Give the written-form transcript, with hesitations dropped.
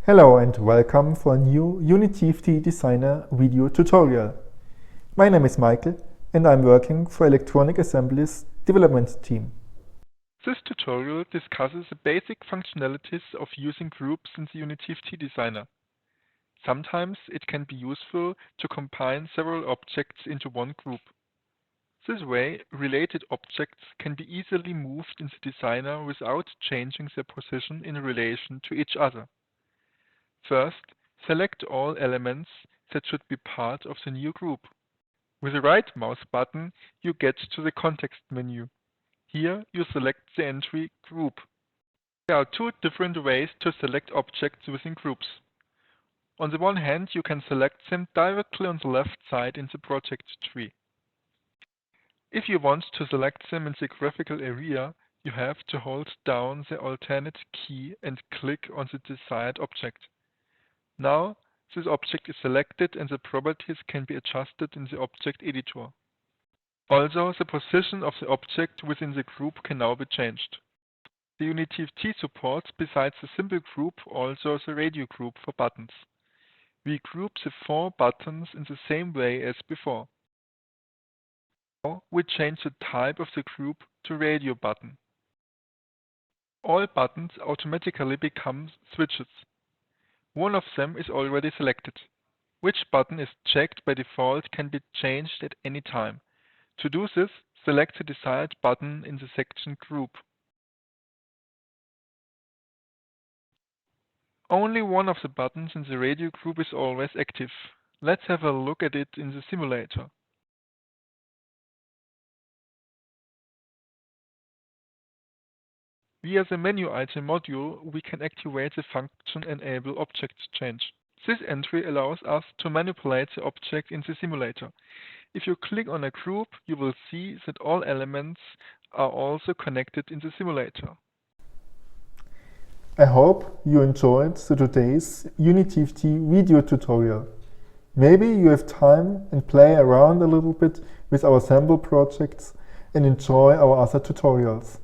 Hello and welcome for a new UnityFT Designer video tutorial. My name is Michael and I'm working for Electronic Assembly's development team. This tutorial discusses the basic functionalities of using groups in the UnityFT Designer. Sometimes it can be useful to combine several objects into one group. This way, related objects can be easily moved in the designer without changing their position in relation to each other. First, select all elements that should be part of the new group. With the right mouse button, you get to the context menu. Here, you select the entry Group. There are two different ways to select objects within groups. On the one hand, you can select them directly on the left side in the project tree. If you want to select them in the graphical area, you have to hold down the alternate key and click on the desired object. Now, this object is selected and the properties can be adjusted in the object editor. Also, the position of the object within the group can now be changed. The UnityFT supports, besides the simple group, also the radio group for buttons. We group the 4 buttons in the same way as before. Now we change the type of the group to radio button. All buttons automatically become switches. One of them is already selected. Which button is checked by default can be changed at any time. To do this, select the desired button in the section Group. Only one of the buttons in the radio group is always active. Let's have a look at it in the simulator. Via the menu item module, we can activate the function Enable Object Change. This entry allows us to manipulate the object in the simulator. If you click on a group, you will see that all elements are also connected in the simulator. I hope you enjoyed today's UnityFT video tutorial. Maybe you have time and play around a little bit with our sample projects and enjoy our other tutorials.